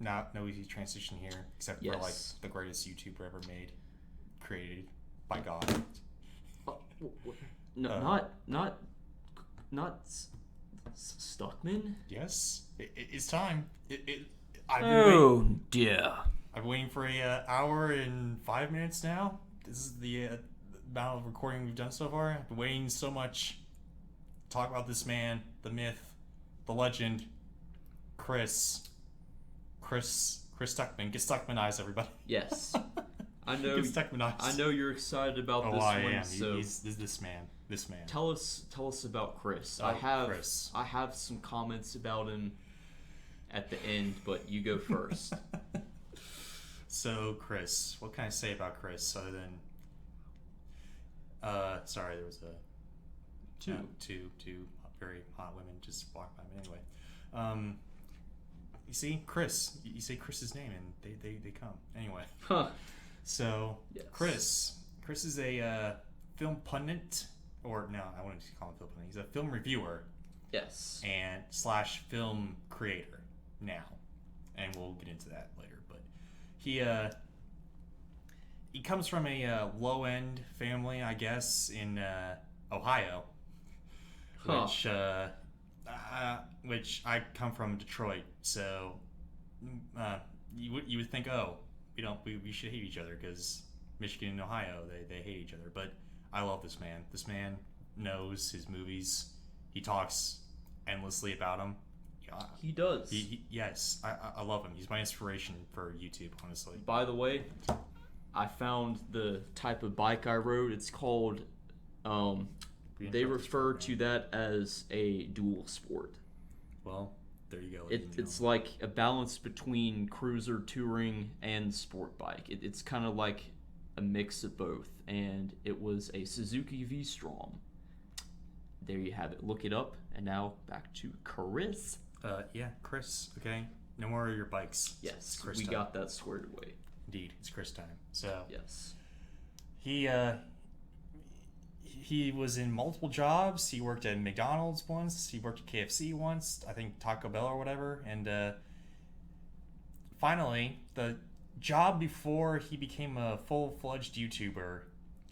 no easy transition here, except for like the greatest YouTuber ever made, created by God. No, not Stuckmann. Yes, it's time. Dear. I've been waiting for a hour and 5 minutes now. This is the amount of recording we've done so far. I've been waiting so much to talk about this man, the myth, the legend, Chris Stuckmann. Get Stuckmannized, everybody. Yes. I know. Get Stuckmannized. I know you're excited about this one. I am. So He's this man. This man. Tell us about Chris. Chris. I have some comments about him at the end, but you go first. So Chris, what can I say about Chris other than sorry, there was two very hot women just walked by me anyway. You see Chris, you say Chris's name and they come anyway. So yes. Chris is a film pundit, or no, I wouldn't call him film pundit. He's a film reviewer. Yes. And / film creator now, and we'll get into that later. But he comes from a low end family, I guess, in Ohio, which I come from Detroit. So you would think, oh, we should hate each other because Michigan and Ohio they hate each other. But I love this man. This man knows his movies. He talks endlessly about them. He does. Yes, I love him. He's my inspiration for YouTube, honestly. By the way, I found the type of bike I rode. It's called, they refer to that as a dual sport. Well, there you go. It's like a balance between cruiser, touring, and sport bike. It's kind of like a mix of both. And it was a Suzuki V-Strom. There you have it. Look it up. And now back to Chris. Chris. Okay, no more of your bikes. Yes, Chris we time. got that squared away. Indeed, it's Chris time. So yes, he was in multiple jobs. He worked at McDonald's once. He worked at KFC once. I think Taco Bell or whatever. And finally, the job before he became a full-fledged YouTuber,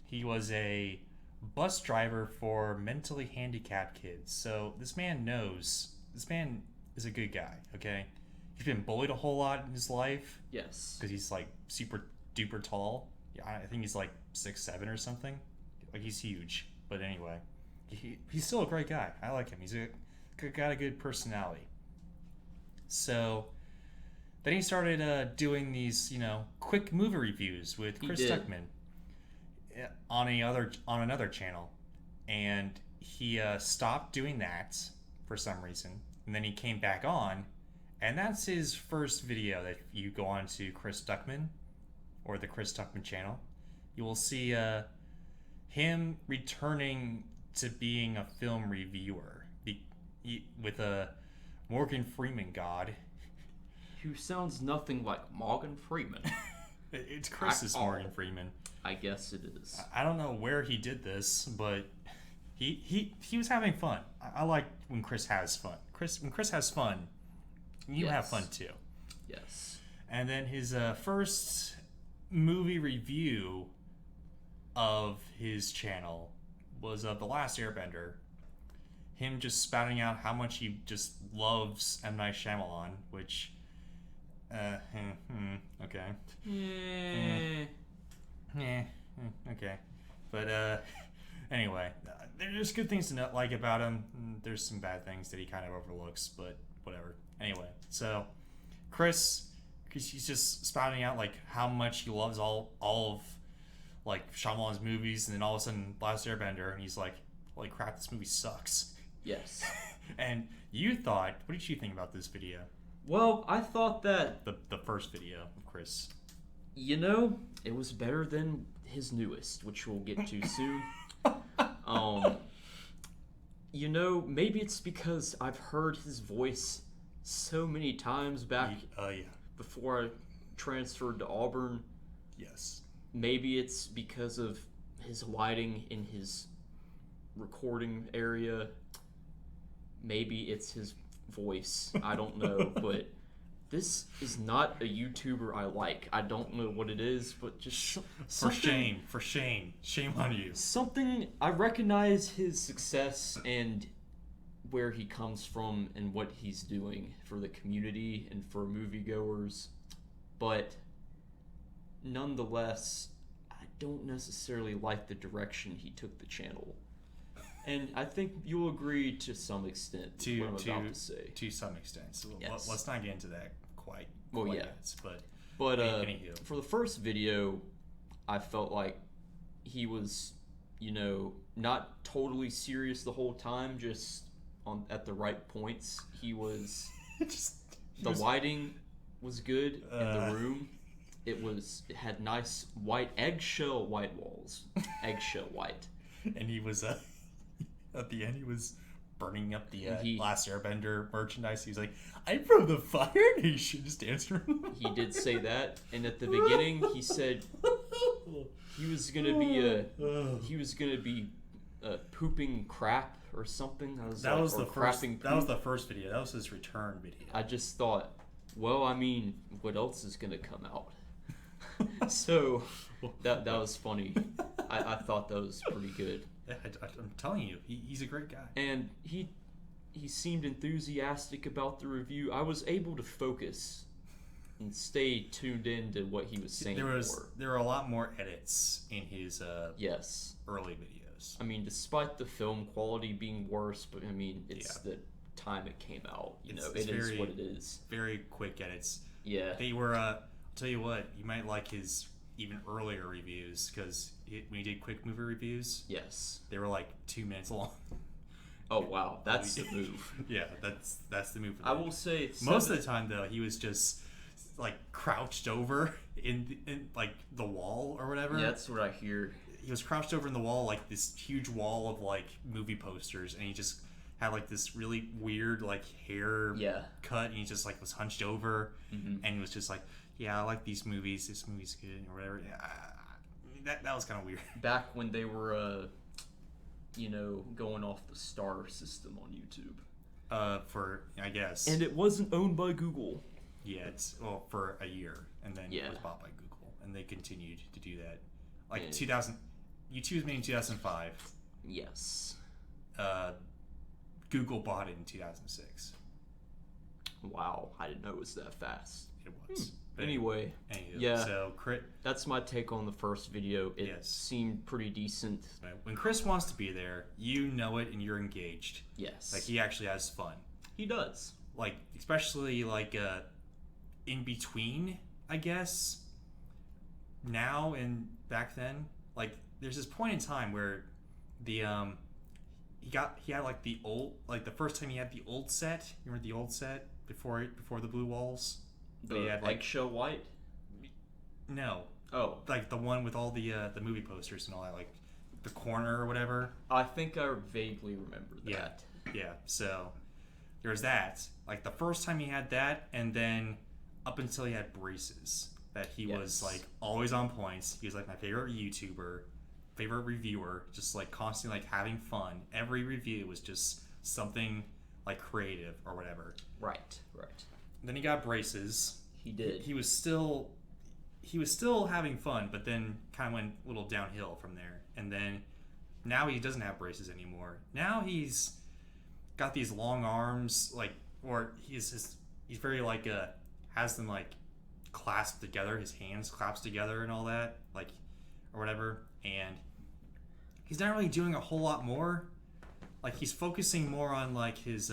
he was a bus driver for mentally handicapped kids. So this man knows. This man is a good guy, okay? He's been bullied a whole lot in his life. Yes. Because he's like super duper tall. Yeah, I think he's like 6'7" or something. Like he's huge. But anyway, he's still a great guy. I like him. He's got a good personality. So then he started doing these, quick movie reviews with Chris Stuckmann on another channel, and he stopped doing that for some reason, and then he came back on, and that's his first video. That you go on to Chris Stuckmann or the Chris Stuckmann channel, you will see him returning to being a film reviewer with a Morgan Freeman god who sounds nothing like Morgan Freeman. It's Chris's Morgan Freeman. I guess it is. I don't know where he did this, but he was having fun. I like when Chris has fun. When Chris has fun, you have fun too. Yes. And then his first movie review of his channel was of The Last Airbender. Him just spouting out how much he just loves M. Night Shyamalan, which okay. Okay. But anyway, there's good things to like about him. There's some bad things that he kind of overlooks, but whatever. Anyway, so Chris, he's just spouting out like how much he loves all of like Shyamalan's movies, and then all of a sudden Last Airbender, and he's like, holy crap, this movie sucks. Yes. And what did you think about this video? Well, I thought that the first video of Chris, it was better than his newest, which we'll get to soon. Maybe it's because I've heard his voice so many times back before I transferred to Auburn. Yes. Maybe it's because of his lighting in his recording area. Maybe it's his voice. I don't know, but this is not a YouTuber I like. I don't know what it is, but just For shame on you. Something I recognize his success and where he comes from and what he's doing for the community and for moviegoers, but nonetheless, I don't necessarily like the direction he took the channel. And I think you'll agree to some extent with what I'm about to say. To some extent. So Yes. let's not get into that quite Well, yeah. yet. But anywho. for the first video, I felt like he was, not totally serious the whole time, just at the right points. He was... the lighting was good in the room. It had nice eggshell white walls. Eggshell white. And he was... at the end, he was burning up the Last Airbender merchandise. He was like, "I'm from the Fire Nation," just dancing around. He did say that, and at the beginning, he said he was gonna be pooping crap or something. That was the first video. That was his return video. I just thought, well, I mean, what else is gonna come out? So that was funny. I thought that was pretty good. I'm telling you, he's a great guy. And he seemed enthusiastic about the review. I was able to focus and stay tuned in to what he was saying. There were a lot more edits in his yes early videos. I mean, despite the film quality being worse, but I mean, it's the time it came out. It is what it is. Very quick edits. Yeah. They were. I'll tell you what, you might like his even earlier reviews, because when he did quick movie reviews, yes, they were like 2 minutes long. Oh wow, that's the move. Yeah, that's the move. I will say most of the time though, he was just like crouched over in like the wall or whatever. Yeah, that's what I hear. He was crouched over in the wall, like this huge wall of like movie posters, and he just had like this really weird like hair cut, and he just like was hunched over, and he was just like, "Yeah, I like these movies. This movie's good," or whatever. That was kind of weird. Back when they were, going off the star system on YouTube. For I guess. And it wasn't owned by Google. Yeah, for a year, and then it was bought by Google, and they continued to do that. Like 2000, YouTube was made in 2005. Yes. Google bought it in 2006. Wow, I didn't know it was that fast. It was. But anyway, yeah. So that's my take on the first video. It seemed pretty decent. When Chris wants to be there, you know it, and you're engaged. Yes. Like, he actually has fun. He does. Like, especially like in between, I guess. Now and back then, like, there's this point in time where the he had like the old, like the first time he had the old set. You remember the old set before the blue walls? The had, like, eggshell white? No. Oh. Like the one with all the movie posters and all that, like the corner or whatever. I think I vaguely remember that. Yeah. So there's that. Like the first time he had that, and then up until he had braces, that he was like always on points. He was like my favorite YouTuber, favorite reviewer, just like constantly like having fun. Every review was just something like creative or whatever. Right. Then he got braces. He did. He was still having fun, but then kind of went a little downhill from there. And then now he doesn't have braces anymore. Now he's got these long arms, like, or he's very like has them like clasped together, his hands clasped together and all that, like, or whatever. And he's not really doing a whole lot more. Like, he's focusing more on like his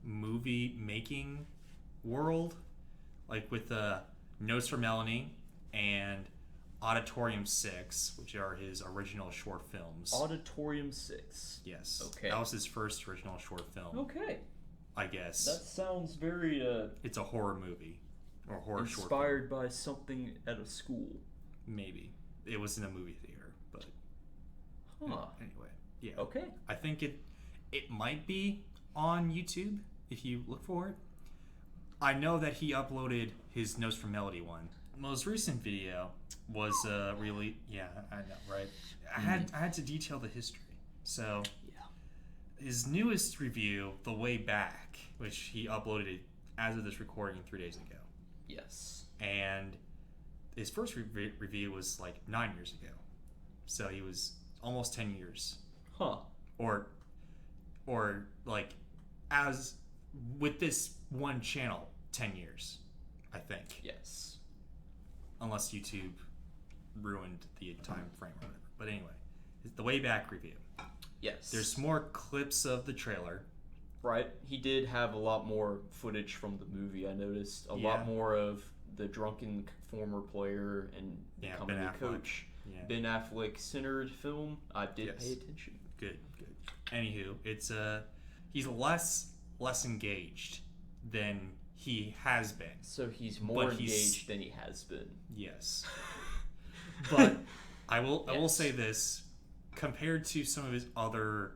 movie making world, like with Notes for Melanie and Auditorium 6, which are his original short films. Auditorium 6. Yes. Okay. That was his first original short film. Okay. I guess. That sounds very it's a horror movie. Or horror short film. Inspired by something at a school. Maybe. It was in a movie theater, but anyway. Yeah. Okay. I think it might be on YouTube if you look for it. I know that he uploaded his Notes from Melody one. Most recent video was really, I know, right? I had to detail the history. So his newest review, The Way Back, which he uploaded as of this recording 3 days ago. Yes. And his first review was like 9 years ago, so he was almost 10 years. Huh. Or like, as with this one channel, 10 years, I think. Yes. Unless YouTube ruined the time frame or whatever. But anyway, the way back review. Yes. There's more clips of the trailer. Right. He did have a lot more footage from the movie, I noticed. A lot more of the drunken former player and becoming a coach. Yeah. Ben Affleck centered film. I did pay attention. Good. Anywho, it's he's less engaged than he has been. So he's more engaged than he has been. Yes. But I will say this, compared to some of his other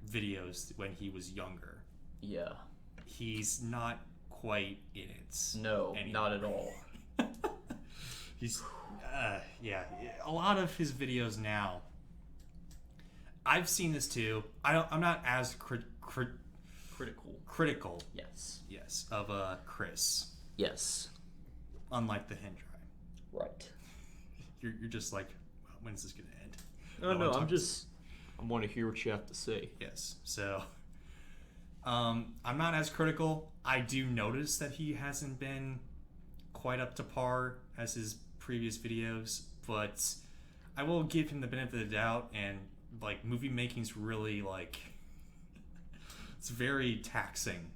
videos when he was younger. Yeah. He's not quite in it. No, anymore. not at all. He's a lot of his videos now. I've seen this too. I'm not as critical. Yes, of Chris. Yes. Unlike the Hendry. Right. You're just like, when's this gonna end? No, I want to hear what you have to say. Yes. So, I'm not as critical. I do notice that he hasn't been quite up to par as his previous videos, but I will give him the benefit of the doubt. And like, movie making's really like, it's very taxing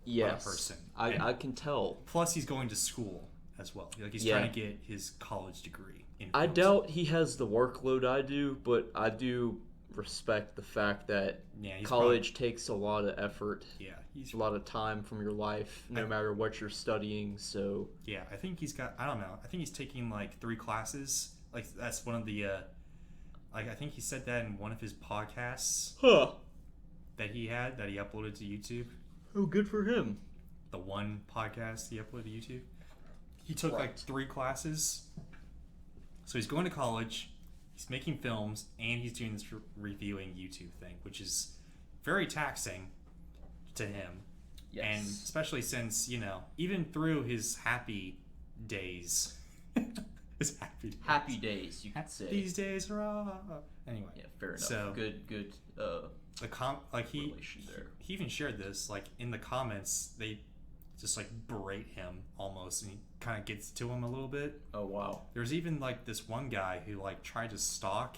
on a person. I can tell. Plus, he's going to school as well. Like, he's trying to get his college degree. I doubt he has the workload I do, but I do respect the fact that college takes a lot of effort. Yeah, a lot of time from your life, no matter what you're studying. So yeah, I think he's got. I don't know. I think he's taking like 3 classes. Like, that's one of the. Like, I think he said that in one of his podcasts. Huh. That he uploaded to YouTube. Oh, good for him. The one podcast he uploaded to YouTube. He took like 3 classes. So he's going to college, he's making films, and he's doing this reviewing YouTube thing, which is very taxing to him. Yes. And especially since, even through his happy days. Happy days, you could say. These days, hurrah. Anyway. Yeah, fair enough. So, good he relation there. He even shared this, like, in the comments, they just like berate him almost, and he kind of gets to him a little bit. Oh wow. There's even like this one guy who like tried to stalk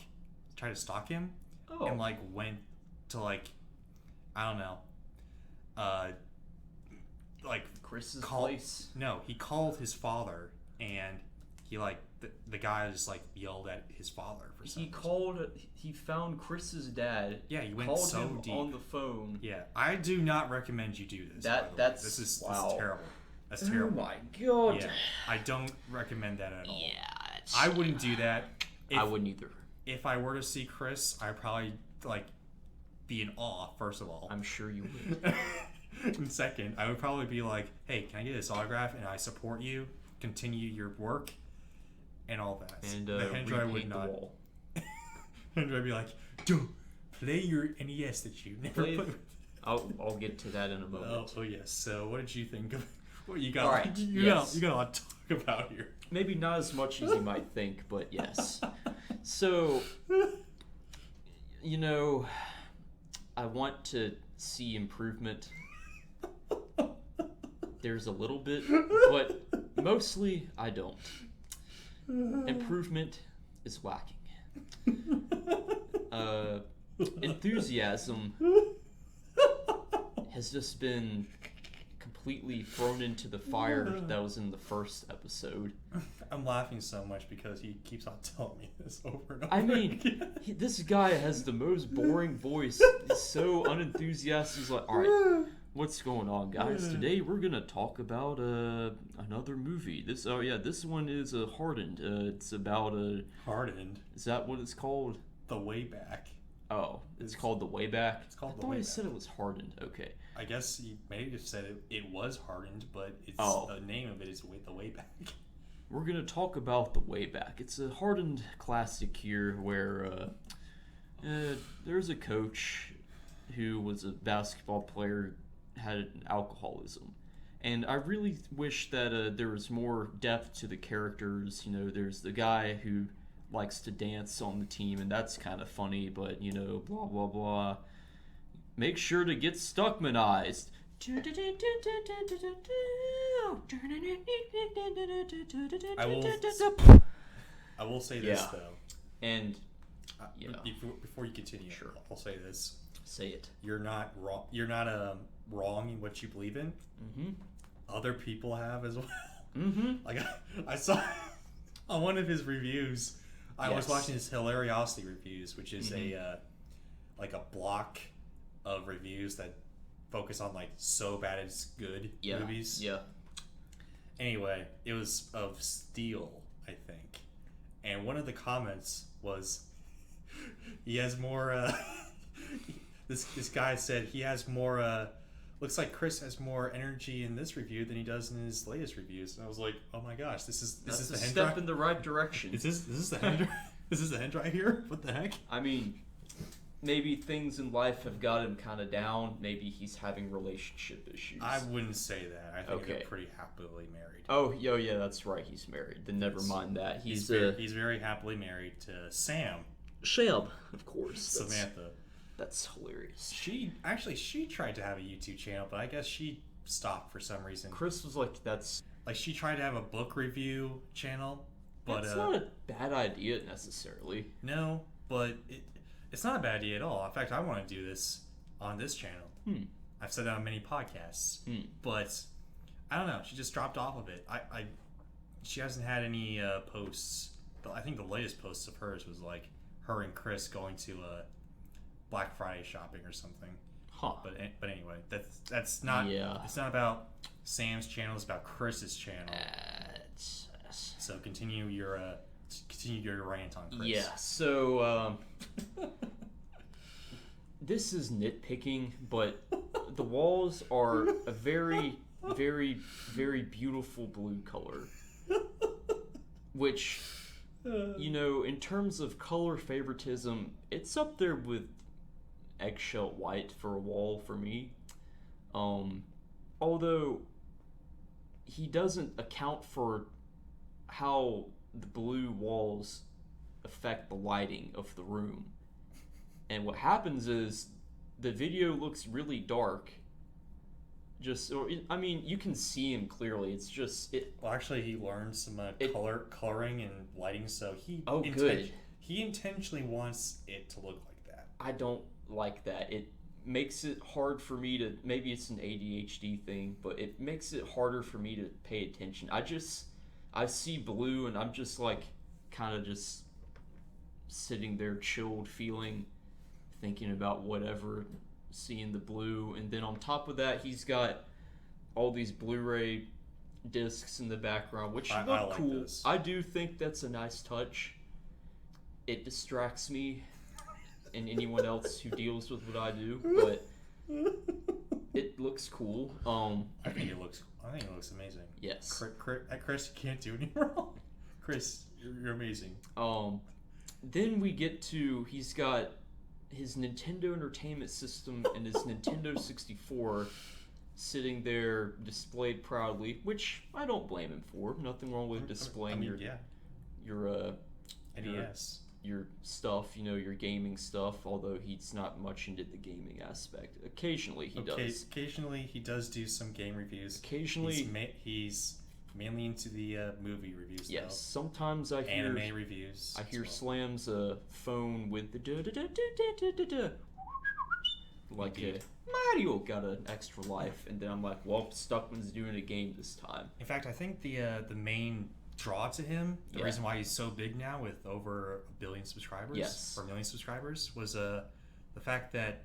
him. Oh. And like went to like, I don't know, like Chris's place. No, he called his father, and he like the guy just like yelled at his father for some reason. He found Chris's dad. Yeah, he went called so him deep on the phone. Yeah, I do not recommend you do this. This is terrible. That's terrible. Oh my god. Yeah, I don't recommend that at all. Yeah, I wouldn't do that. I wouldn't either. If I were to see Chris, I'd probably like be in awe. First of all, I'm sure you would. And second, I would probably be like, "Hey, can I get this autograph? And I support you. Continue your work, and all that." And the Hendry would not. The wall. Hendry would be like, "Don't play your NES that you never played with." I'll get to that in a moment. Oh yes. So, what did you think of? What you got? All right. You got a lot to talk about here. Maybe not as much as you might think, but yes. So, I want to see improvement. There's a little bit, but mostly I don't. Improvement is lacking. Enthusiasm has just been completely thrown into the fire that was in the first episode. I'm laughing so much because he keeps on telling me this over and over. I mean, this guy has the most boring voice. He's so unenthusiastic. He's like, all right, what's going on, guys? Today we're gonna talk about another movie. This one is Hardened. It's about Hardened. Is that what it's called? The Way Back. Oh, it's called The Way Back. It's called I The Way thought he Back. said it was Hardened. Okay. I guess he may have said it was Hardened, but it's the name of it is The Way Back. We're gonna talk about The Way Back. It's a Hardened classic here, where there's a coach who was a basketball player, had alcoholism, And I really wish that there was more depth to the characters. You know, there's the guy who likes to dance on the team, and that's kind of funny, but, you know, blah, blah, blah. Make sure to get Stuckmanized. I will say this, though. And, before you continue, sure. I'll say this. Say it. You're not wrong. You're not wrong in what you believe in. Mm-hmm. Other people have as well. Mm-hmm. Like I saw on one of his reviews, I was watching his Hilariosity reviews, which is a block of reviews that focus on like so bad it's good movies. Yeah. Anyway, it was of Steel, I think, and one of the comments was, he has more. This guy said he has more. Looks like Chris has more energy in this review than he does in his latest reviews, and I was like, oh my gosh, this is That's the a hand step in the right direction. Is this the hand? Is this the hand right here? What the heck? I mean, maybe things in life have got him kind of down. Maybe he's having relationship issues. I wouldn't say that. I think they're pretty happily married. Oh, yeah, that's right. He's married. Then never mind that. He's very happily married to Sam, of course. Samantha. That's hilarious. She tried to have a YouTube channel, but I guess she stopped for some reason. Chris was like, she tried to have a book review channel, but that's not a bad idea necessarily. No, but it's not a bad idea at all. In fact, I want to do this on this channel. I've said that on many podcasts, but I don't know. She just dropped off of it. She hasn't had any posts. I think the latest post of hers was like her and Chris going to Black Friday shopping or something. Huh. But anyway, that's not. Yeah. It's not about Sam's channel. It's about Chris's channel. So continue your rant on Chris. Yeah. So this is nitpicking, but the walls are a very, very, very beautiful blue color, which, you know, in terms of color favoritism, it's up there with eggshell white for a wall for me. Although he doesn't account for how the blue walls affect the lighting of the room. And what happens is the video looks really dark. You can see him clearly. It's just Well, actually, he learned some coloring and lighting, so he good. He intentionally wants it to look like that. I don't like that. It makes it hard for me to, maybe it's an ADHD thing, but it makes it harder for me to pay attention. I see blue and I'm just like kind of just sitting there chilled, thinking about whatever, seeing the blue, and then on top of that he's got all these Blu-ray discs in the background, which look like cool. this. I do think that's a nice touch. It distracts me and anyone else who deals with what I do, but it looks cool. I think it looks amazing. Yes. Chris, you can't do any wrong. Chris, you're amazing. Then we get to, he's got his Nintendo Entertainment System and his Nintendo 64 sitting there displayed proudly, which I don't blame him for. Nothing wrong with displaying your NES. Your stuff, your gaming stuff, although he's not much into the gaming aspect. Occasionally he does. Occasionally he does do some game reviews. Occasionally he's mainly into the movie reviews. Yes, though. Sometimes I hear anime reviews. I hear Slam's phone with the da-da-da-da-da-da-da. Like Mario got an extra life, and then I'm like, well, Stuckmann's doing a game this time. In fact, I think the main draw to him, the reason why he's so big now with over 1 billion subscribers, or 1 million subscribers, was the fact that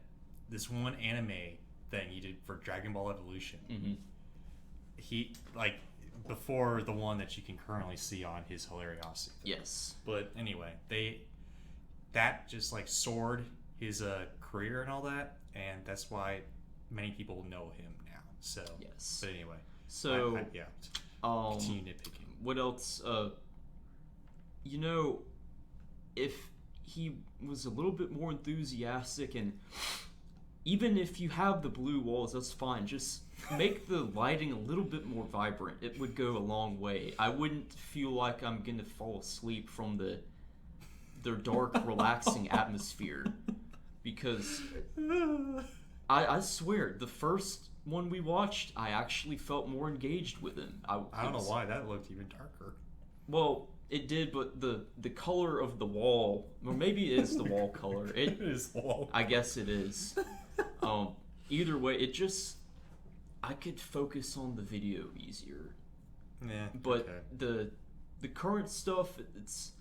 this one anime thing he did for Dragon Ball Evolution. Mm-hmm. He before the one that you can currently see on his Hilariosity. Yes. But anyway, that just soared his career and all that, and that's why many people know him now. So yes. But anyway, so continue nitpicking. What else? If he was a little bit more enthusiastic and even if you have the blue walls, that's fine. Just make the lighting a little bit more vibrant. It would go a long way. I wouldn't feel like I'm gonna fall asleep from their dark, relaxing atmosphere, because I swear the first one we watched, I actually felt more engaged with him. I don't know why that looked even darker. Well, it did, but the color of the wall, or maybe it is the wall color. It is wall. I guess it is. Either way, it just, I could focus on the video easier. Yeah. But okay. the current stuff, it's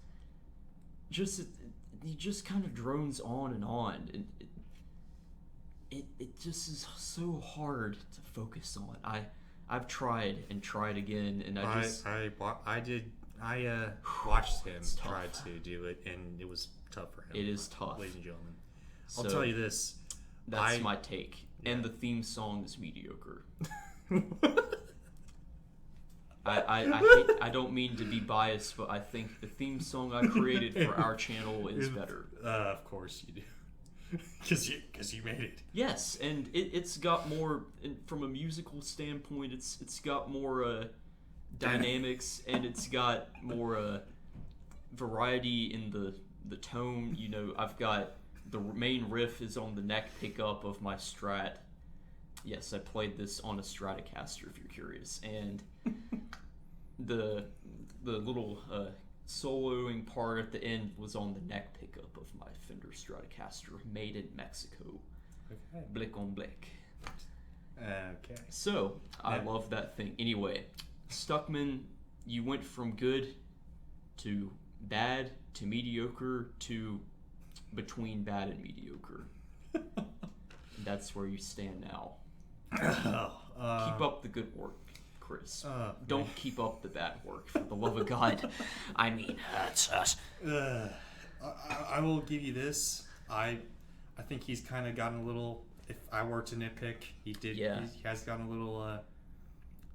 just he just kind of drones on, and it just is so hard to focus on. I've tried and tried again, and I watched him try to do it, and it was tough for him. It is tough, ladies and gentlemen. So I'll tell you this. That's my take. Yeah. And the theme song is mediocre. I don't mean to be biased, but I think the theme song I created for our channel is better. Of course you do. Because you made it. Yes, and it's got more, from a musical standpoint, it's got more dynamics, and it's got more variety in the tone. You know, I've got the main riff is on the neck pickup of my Strat. Yes, I played this on a Stratocaster, if you're curious, and the little soloing part at the end was on the neck pickup of my Fender Stratocaster, made in Mexico. Okay. Blick on blick. Okay. So, I love that thing. Anyway, Stuckmann, you went from good to bad to mediocre to between bad and mediocre. That's where you stand now. Keep up the good work, Chris. Don't keep up the bad work, for the love of God. I mean, that's us. I will give you this. I think he's kind of gotten a little. If I were to nitpick, he did. Yeah. He has gotten a little,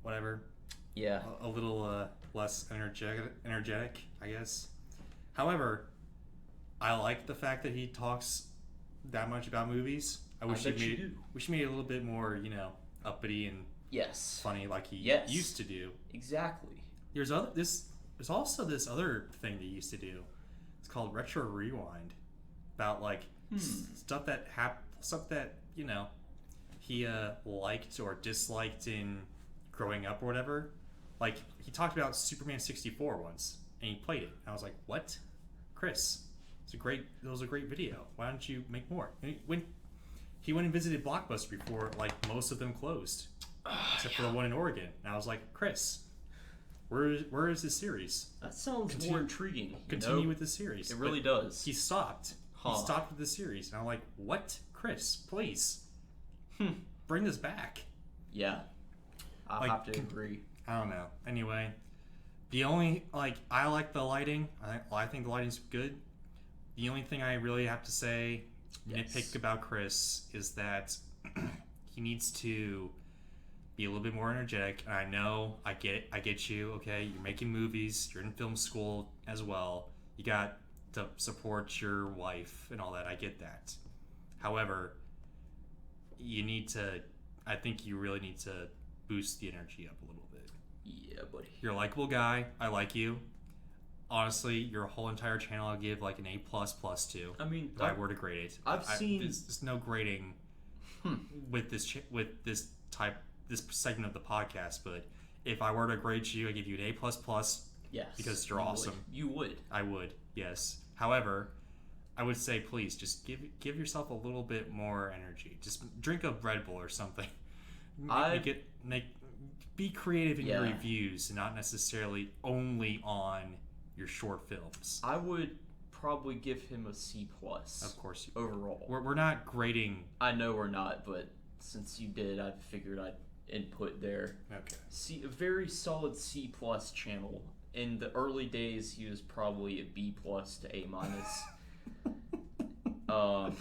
whatever. Yeah. A little less energetic, I guess. However, I like the fact that he talks that much about movies. I wish he made it a little bit more, uppity and funny like he used to do. Exactly. There's also this other thing they used to do. It's called Retro Rewind, about like stuff that he liked or disliked in growing up or whatever. Like he talked about Superman 64 once, and he played it. I was like, what, Chris? It was a great video. Why don't you make more? When he went and visited Blockbuster before, like most of them closed, except for the one in Oregon. And I was like, Chris, where is this series? That sounds more intriguing. Continue with the series. It really does. He stopped. He stopped with the series, and I'm like, what, Chris? Please, bring this back. Yeah, I have to agree. I don't know. Anyway, the only I like the lighting. I think the lighting's good. The only thing I really have to say, nitpick about Chris, is that he needs to be a little bit more energetic. And I know, I get you. Okay, you're making movies. You're in film school as well. You got to support your wife and all that. I get that. However, I think you really need to boost the energy up a little bit. Yeah, buddy. You're a likable guy. I like you. Honestly, your whole entire channel I'll give like an A++ to. I mean, if I were to grade it. I've seen there's no grading with this segment of the podcast, but if I were to grade you, I give you an A++. Yes. Because you're awesome. You would. I would. Yes. However, I would say please just give yourself a little bit more energy. Just drink a Red Bull or something. Be creative in your reviews and not necessarily only on your short films. I would probably give him a C+. Of course you overall. We're not grading. I know we're not, but since you did, I figured I'd input there. Okay. A very solid C+ channel. In the early days, he was probably a B+ to A-.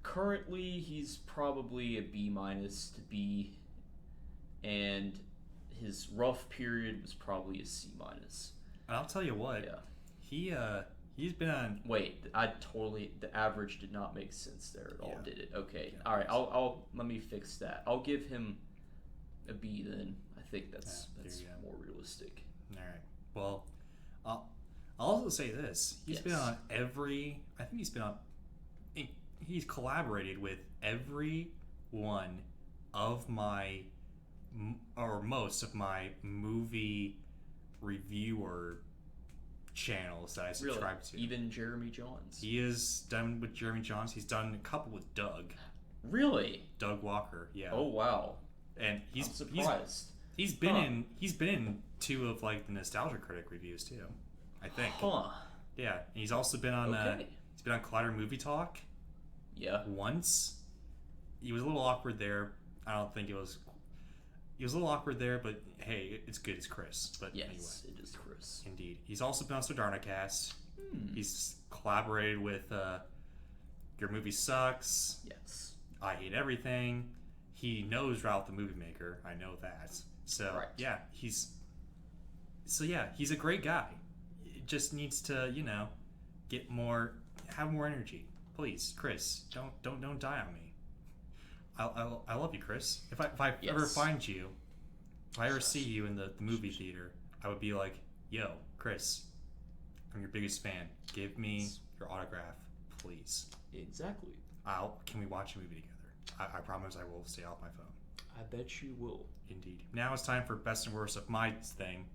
Currently, he's probably a B- to B, and his rough period was probably a C-. And I'll tell you what, he He's been on. Wait, the average did not make sense there at all, Yeah. did it? Okay. Yeah, All right. I'll let me fix that. I'll give him a B then. I think that's there you go. more realistic. All right. Well, I'll also say this: he's been on every. I think he's been on. He's collaborated with every one of my, or most of my movie reviewer channels that I subscribe to. Even Jeremy Johns. He is done with Jeremy Johns. He's done a couple with Doug. Really? Doug Walker. Yeah. Oh wow. And I'm surprised. He's been in 2 of like the Nostalgia Critic reviews too, I think. Huh. Yeah, and he's also been on Okay. he's been on Collider Movie Talk Yeah. once. He was a little awkward there. I don't think it was. He was a little awkward there, but hey, it's good. It's Chris. But Yes, anyway, it is Chris. indeed, he's also been on Sodarnacast. Hmm. He's collaborated with Your Movie Sucks. Yes. I Hate Everything. He knows Ralph the Movie Maker. I know that. So Right. yeah, he's a great guy. He just needs to, have more energy. Please, Chris, don't die on me. I love you, Chris. If I ever find you, if I ever see you in the movie theater, I would be like, yo, Chris, I'm your biggest fan. Give me your autograph, please. Exactly. Can we watch a movie together? I promise I will stay off my phone. I bet you will. Indeed. Now it's time for best and worst of my thing.